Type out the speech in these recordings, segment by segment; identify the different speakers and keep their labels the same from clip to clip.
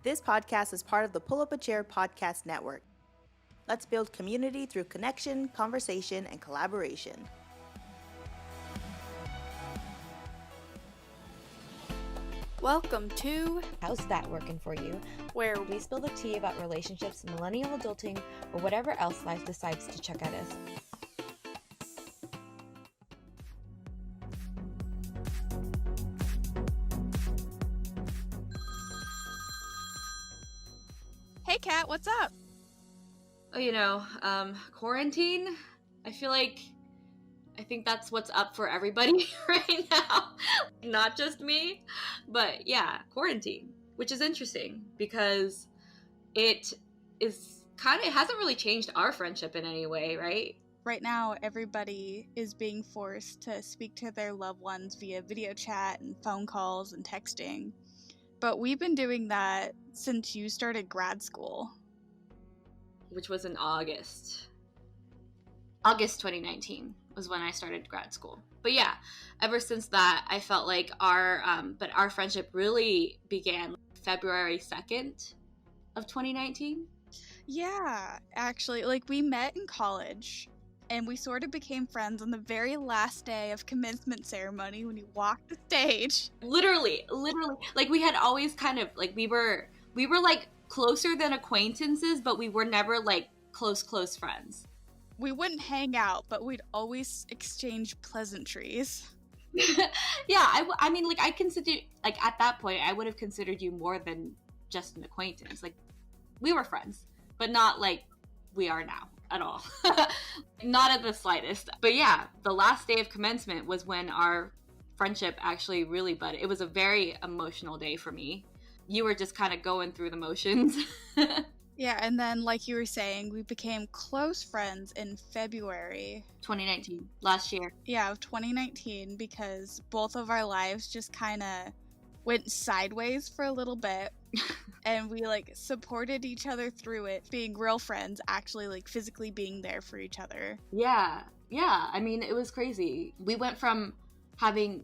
Speaker 1: This podcast is part of the Pull Up a Chair podcast network. Let's build community through connection, conversation, and collaboration.
Speaker 2: Welcome to
Speaker 3: How's That Working For You?
Speaker 2: where
Speaker 3: We spill the tea about relationships, millennial adulting, or whatever else life decides to chuck at us.
Speaker 2: Hey Kat, what's up?
Speaker 4: Quarantine. I think that's what's up for everybody right now. Not just me, but yeah, quarantine, which is interesting because it hasn't really changed our friendship in any way, right?
Speaker 2: Right now, everybody is being forced to speak to their loved ones via video chat and phone calls and texting. But we've been doing that since you started grad school.
Speaker 4: Which was in August 2019 was when I started grad school. But yeah, ever since that, I felt like our friendship really began February 2nd of 2019.
Speaker 2: Yeah, actually, we met in college, and we sort of became friends on the very last day of commencement ceremony when you walked the stage.
Speaker 4: Literally, we had always kind of, we were closer than acquaintances, but we were never, close friends.
Speaker 2: We wouldn't hang out, but we'd always exchange pleasantries.
Speaker 4: Yeah, I consider, at that point, I would have considered you more than just an acquaintance. We were friends, but not like we are now at all. Not at the slightest. But yeah, the last day of commencement was when our friendship actually really budded. It was a very emotional day for me. You were just kind of going through the motions.
Speaker 2: Yeah, and then, like you were saying, we became close friends in February
Speaker 4: 2019, last year.
Speaker 2: Yeah, of 2019, because both of our lives just kind of went sideways for a little bit. And we, supported each other through it, being real friends, actually, physically being there for each other.
Speaker 4: Yeah. It was crazy. We went from having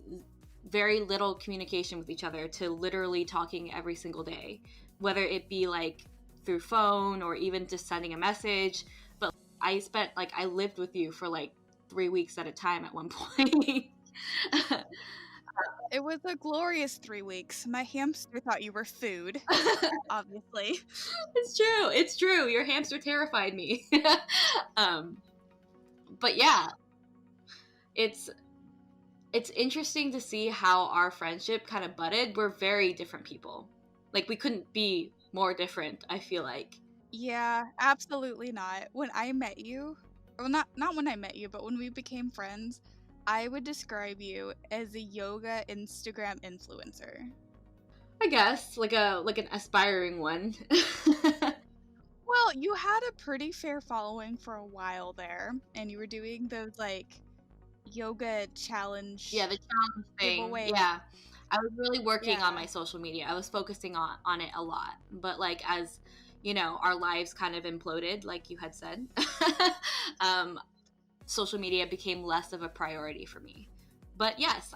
Speaker 4: very little communication with each other to literally talking every single day, whether it be, through phone or even just sending a message. But I lived with you for 3 weeks at a time at one point.
Speaker 2: It was a glorious 3 weeks. My hamster thought you were food, obviously.
Speaker 4: It's true. Your hamster terrified me. But yeah, it's interesting to see how our friendship kind of budded. We're very different people. We couldn't be more different, I feel like.
Speaker 2: Yeah, absolutely not. When I met you, well, not when I met you, but when we became friends, I would describe you as a yoga Instagram influencer.
Speaker 4: I guess, an aspiring one.
Speaker 2: Well, you had a pretty fair following for a while there, and you were doing those, yoga challenge.
Speaker 4: Yeah, the challenge thing.
Speaker 2: Giveaway.
Speaker 4: Yeah. I was really working on my social media. I was focusing on it a lot. But as our lives kind of imploded, like you had said, social media became less of a priority for me. But yes,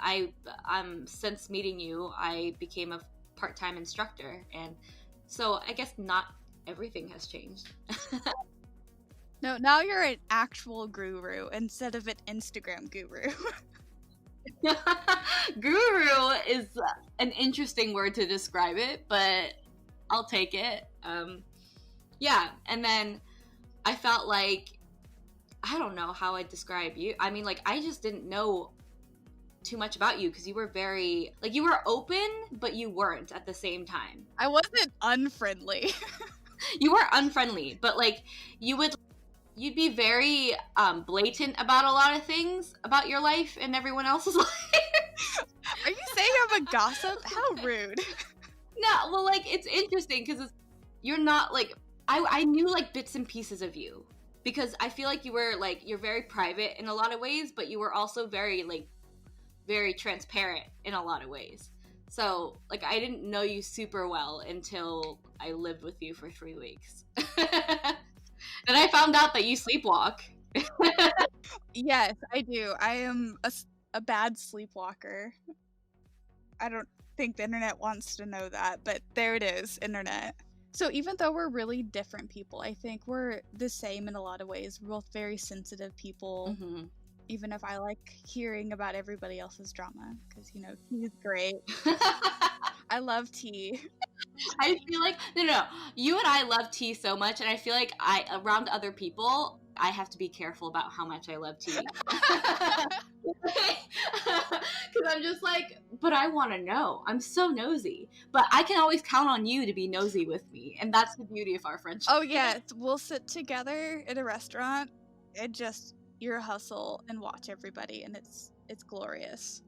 Speaker 4: since meeting you, I became a part-time instructor, and so I guess not everything has changed.
Speaker 2: No, now you're an actual guru instead of an Instagram guru.
Speaker 4: Guru is an interesting word to describe it, but I'll take it. Yeah, and then I felt I don't know how I'd describe you. I just didn't know too much about you because you were very, you were open, but you weren't at the same time.
Speaker 2: I wasn't unfriendly.
Speaker 4: You were unfriendly, but you'd be very blatant about a lot of things about your life and everyone else's life.
Speaker 2: Are you saying I'm a gossip? How rude.
Speaker 4: No, well, it's interesting because you're not, I knew, bits and pieces of you. Because I feel like you were, you're very private in a lot of ways, but you were also very, very transparent in a lot of ways. So, I didn't know you super well until I lived with you for 3 weeks. Then I found out that you sleepwalk.
Speaker 2: Yes, I do. I am a bad sleepwalker. I don't think the internet wants to know that, but there it is, internet. So even though we're really different people, I think we're the same in a lot of ways. We're both very sensitive people.
Speaker 4: Mm-hmm.
Speaker 2: Even if I like hearing about everybody else's drama, because, you know, tea is great. I love tea.
Speaker 4: I feel like, no, you and I love tea so much, and I feel like around other people, I have to be careful about how much I love tea. Because I'm just like, but I want to know. I'm so nosy. But I can always count on you to be nosy with me, and that's the beauty of our friendship.
Speaker 2: Oh yeah, we'll sit together at a restaurant and just your hustle and watch everybody, and it's glorious.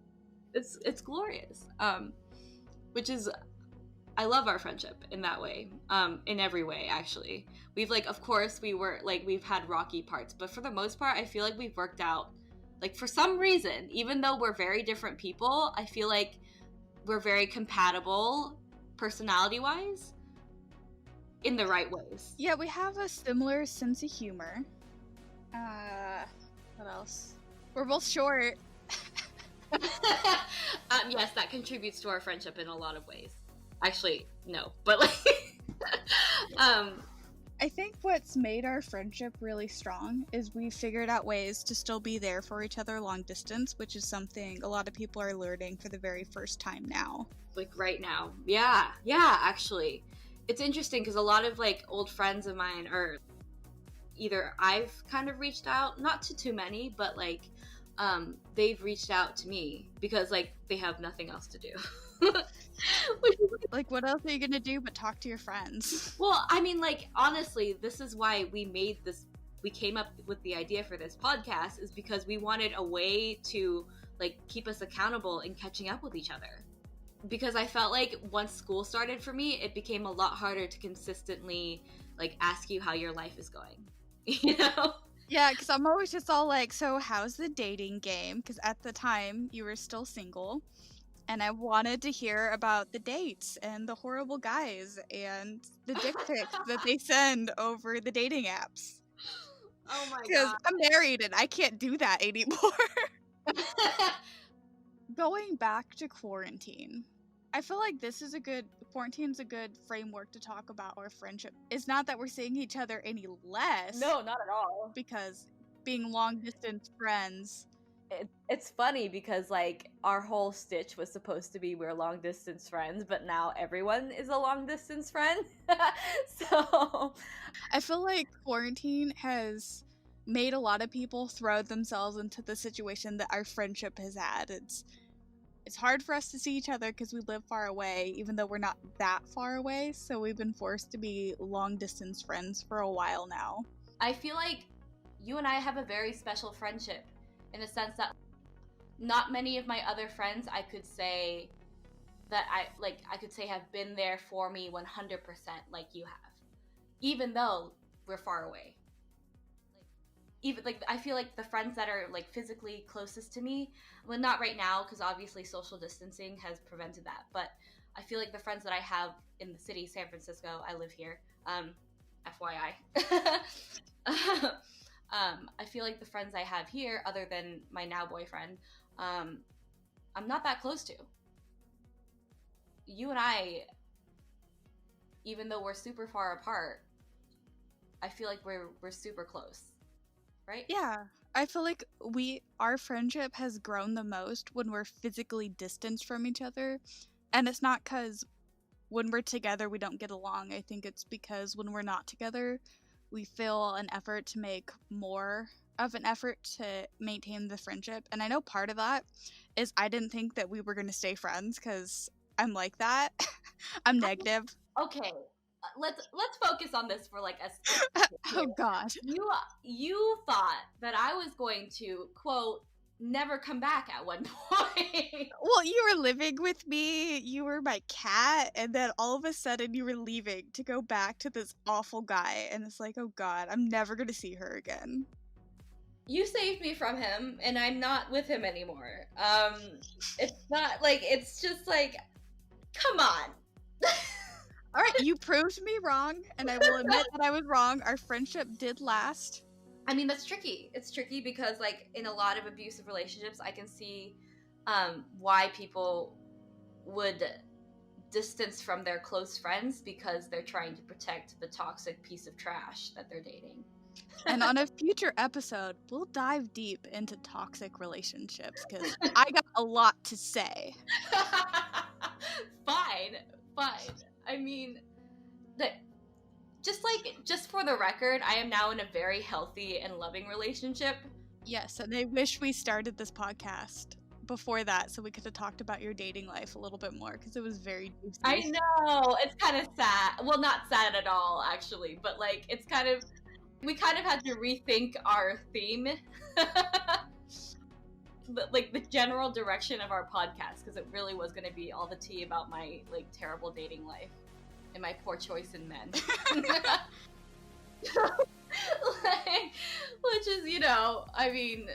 Speaker 4: It's glorious. Which is, I love our friendship in that way. In every way, actually. We've like, of course, we've had rocky parts, but for the most part, I feel like we've worked out. Like, for some reason, even though we're very different people, I feel like we're very compatible personality-wise in the right ways.
Speaker 2: Yeah, we have a similar sense of humor. What else? We're both short.
Speaker 4: Yes, that contributes to our friendship in a lot of ways. Actually, no, but like,
Speaker 2: I think what's made our friendship really strong is we figured out ways to still be there for each other long distance, which is something a lot of people are learning for the very first time now.
Speaker 4: Like right now. Yeah, actually. It's interesting because a lot of like old friends of mine are either I've kind of reached out, not to too many, but like they've reached out to me because like they have nothing else to do.
Speaker 2: Like, what else are you gonna do but talk to your friends?
Speaker 4: Well, I mean, like, honestly, this is why we came up with the idea for this podcast, is because we wanted a way to like keep us accountable and catching up with each other. Because I felt like once school started for me, it became a lot harder to consistently like ask you how your life is going. You know?
Speaker 2: Yeah, because I'm always just all like, so how's the dating game? Because at the time you were still single, and I wanted to hear about the dates and the horrible guys and the dick pics that they send over the dating apps.
Speaker 4: Oh my
Speaker 2: Because
Speaker 4: god.
Speaker 2: I'm married and I can't do that anymore. Going back to quarantine, I feel like quarantine's a good framework to talk about our friendship. It's not that we're seeing each other any less.
Speaker 3: No, not at all.
Speaker 2: Because being long distance friends.
Speaker 3: It's funny because like our whole stitch was supposed to be we're long distance friends, but now everyone is a long distance friend. So
Speaker 2: I feel like quarantine has made a lot of people throw themselves into the situation that our friendship has had. It's hard for us to see each other because we live far away, even though we're not that far away, so we've been forced to be long distance friends for a while now.
Speaker 4: I feel like you and I have a very special friendship in a sense that not many of my other friends I could say have been there for me 100% like you have, even though we're far away. Even like I feel like the friends that are like physically closest to me, well, not right now because obviously social distancing has prevented that, but I feel like the friends that I have in the city, San Francisco, I live here, FYI. I feel like the friends I have here, other than my now boyfriend, I'm not that close to. You and I, even though we're super far apart, I feel like we're super close, right?
Speaker 2: Yeah, I feel like our friendship has grown the most when we're physically distanced from each other, and it's not because when we're together we don't get along. I think it's because when we're not together, we feel an effort to make more of an effort to maintain the friendship. And I know part of that is I didn't think that we were going to stay friends because I'm like that. I'm negative.
Speaker 4: Okay, let's focus on this for like a
Speaker 2: Oh god.
Speaker 4: You thought that I was going to, quote, never come back at one point.
Speaker 2: Well, you were living with me, you were my cat, and then all of a sudden you were leaving to go back to this awful guy, and it's like, oh god, I'm never gonna see her again.
Speaker 4: You saved me from him, and I'm not with him anymore. It's not like, it's just like, come on.
Speaker 2: Alright, you proved me wrong, and I will admit that I was wrong. Our friendship did last.
Speaker 4: I mean, that's tricky. It's tricky because, like, in a lot of abusive relationships, I can see why people
Speaker 3: would distance from their close friends because they're trying to protect the toxic piece of trash that they're dating.
Speaker 2: And on a future episode, we'll dive deep into toxic relationships because I got a lot to say.
Speaker 3: Fine. I mean, just for the record, I am now in a very healthy and loving relationship.
Speaker 2: Yes, and I wish we started this podcast before that so we could have talked about your dating life a little bit more because it was very juicy.
Speaker 3: I know, it's kind of sad. Well, not sad at all, actually, but like it's kind of, we kind of had to rethink our theme, like the general direction of our podcast, because it really was going to be all the tea about my like terrible dating life and my poor choice in men. Like, which is, you know, I mean,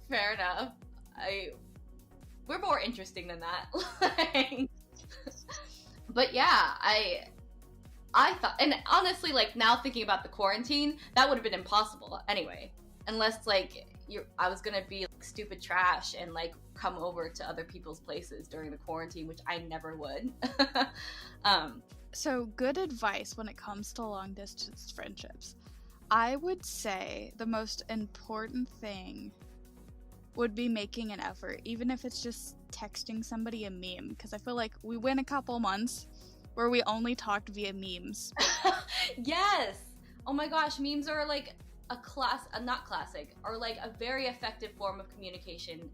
Speaker 3: fair enough. We're more interesting than that. Like, but yeah, I thought, and honestly, like now thinking about the quarantine, that would have been impossible anyway, unless like I was gonna be like, stupid trash and like come over to other people's places during the quarantine, which I never would.
Speaker 2: So good advice when it comes to long distance friendships. I would say the most important thing would be making an effort, even if it's just texting somebody a meme, because I feel like we went a couple months where we only talked via memes.
Speaker 3: Yes. Oh my gosh, memes are like not classic, or like a very effective form of communication,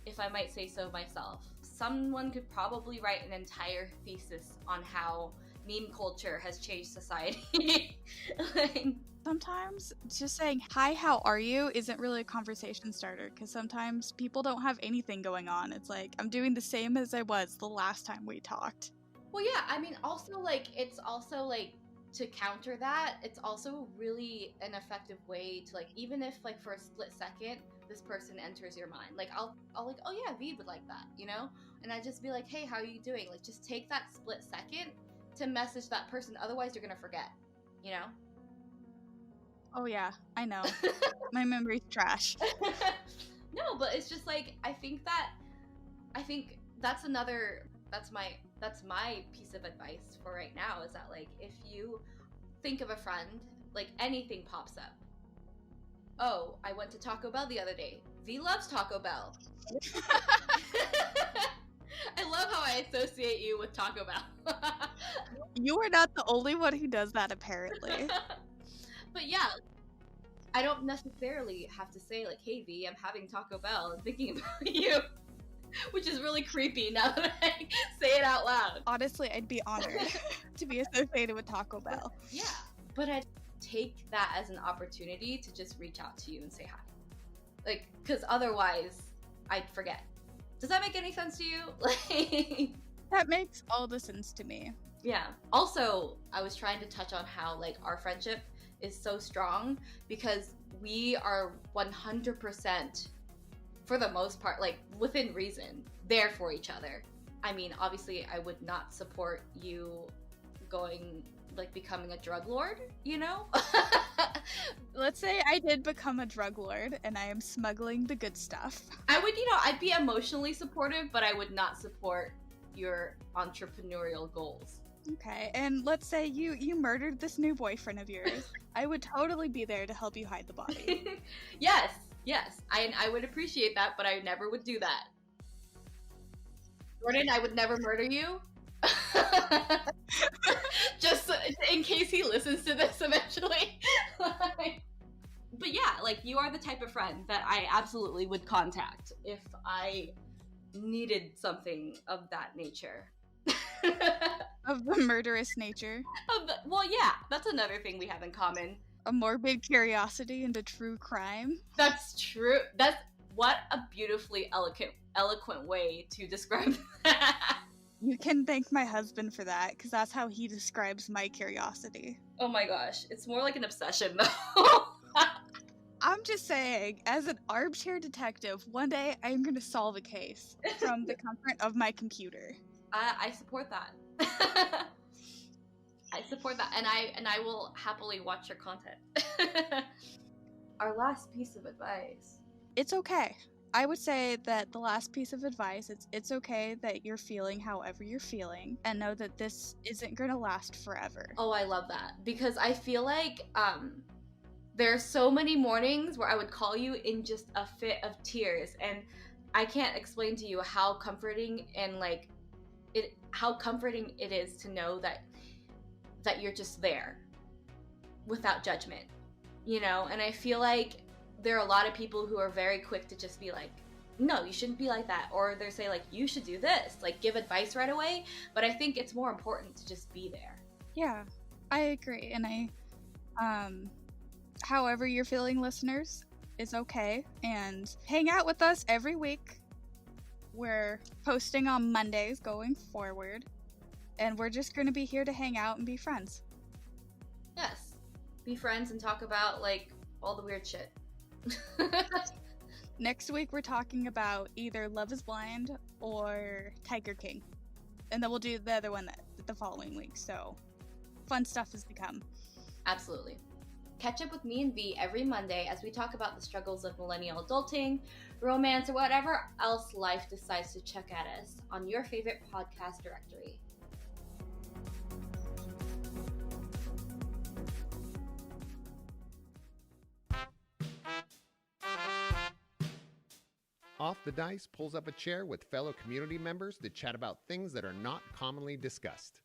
Speaker 3: if I might say so myself. Someone could probably write an entire thesis on how meme culture has changed society. Like,
Speaker 2: Sometimes just saying, hi, how are you, isn't really a conversation starter, because sometimes people don't have anything going on. It's like, I'm doing the same as I was the last time we talked.
Speaker 3: well, yeah, I mean, also, like, it's also, like, to counter that, it's also really an effective way to, like, even if, like, for a split second, this person enters your mind. Like, I'll like, oh yeah, V would like that, you know? And I'd just be like, hey, how are you doing? Like, just take that split second to message that person, otherwise you're gonna forget, you know?
Speaker 2: Oh yeah, I know. My memory's trash.
Speaker 3: No, but it's just like I think that's my piece of advice for right now, is that like if you think of a friend, like anything pops up. Oh, I went to Taco Bell the other day. V loves Taco Bell. I love how I associate you with Taco Bell.
Speaker 2: You are not the only one who does that, apparently.
Speaker 3: But yeah, I don't necessarily have to say like, hey V, I'm having Taco Bell and thinking about you. Which is really creepy now that I say it out loud.
Speaker 2: Honestly, I'd be honored to be associated with Taco Bell.
Speaker 3: Yeah, but I'd take that as an opportunity to just reach out to you and say hi. Like, because otherwise, I'd forget. Does that make any sense to you? Like,
Speaker 2: That makes all the sense to me.
Speaker 3: yeah. Also, I was trying to touch on how, like, our friendship is so strong because we are 100%, for the most part, like, within reason, there for each other. I mean, obviously, I would not support you going, like, becoming a drug lord, you know?
Speaker 2: Let's say I did become a drug lord and I am smuggling the good stuff.
Speaker 3: I would, you know, I'd be emotionally supportive, but I would not support your entrepreneurial goals.
Speaker 2: Okay, and let's say you murdered this new boyfriend of yours. I would totally be there to help you hide the body.
Speaker 3: Yes. I would appreciate that, but I never would do that. Jordan, I would never murder you. Just in case he listens to this eventually. But yeah, like, you are the type of friend that I absolutely would contact if I needed something of that nature.
Speaker 2: Of the murderous nature.
Speaker 3: Well, yeah, that's another thing we have in common.
Speaker 2: A morbid curiosity into true crime.
Speaker 3: That's true. That's what a beautifully eloquent way to describe that.
Speaker 2: You can thank my husband for that, because that's how he describes my curiosity.
Speaker 3: Oh my gosh, it's more like an obsession though.
Speaker 2: I'm just saying, as an armchair detective, one day I'm going to solve a case from the comfort of my computer.
Speaker 3: I support that. I support that, and I will happily watch your content. Our last piece of advice.
Speaker 2: It's okay. I would say that the last piece of advice, it's okay that you're feeling however you're feeling, and know that this isn't going to last forever.
Speaker 3: Oh, I love that, because I feel like there are so many mornings where I would call you in just a fit of tears, and I can't explain to you how comforting and like how comforting it is to know that you're just there without judgment, you know? And I feel like there are a lot of people who are very quick to just be like, no, you shouldn't be like that. Or they say like, you should do this, like give advice right away. But I think it's more important to just be there.
Speaker 2: Yeah, I agree. And however you're feeling, listeners, is okay. And hang out with us every week. We're posting on Mondays going forward. And we're just going to be here to hang out and be friends.
Speaker 3: Yes. Be friends and talk about like all the weird shit.
Speaker 2: Next week, we're talking about either Love is Blind or Tiger King. And then we'll do the other one the following week. So fun stuff is to come.
Speaker 3: Absolutely. Catch up with me and V every Monday as we talk about the struggles of millennial adulting, romance, or whatever else life decides to chuck at us on your favorite podcast directory.
Speaker 5: Off the Dice pulls up a chair with fellow community members to chat about things that are not commonly discussed.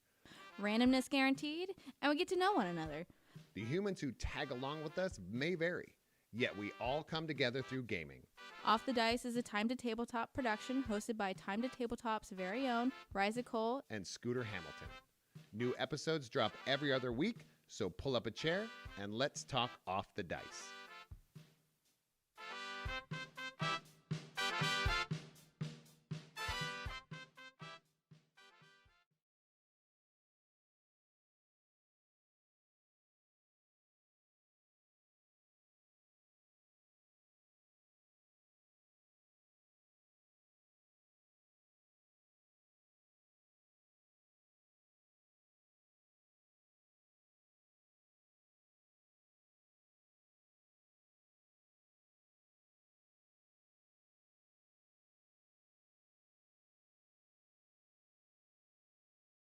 Speaker 6: Randomness guaranteed, and we get to know one another.
Speaker 5: The humans who tag along with us may vary, yet we all come together through gaming.
Speaker 6: Off the Dice is a Time to Tabletop production hosted by Time to Tabletop's very own Riza Cole
Speaker 5: And Scooter Hamilton. New episodes drop every other week, so pull up a chair and let's talk off the dice.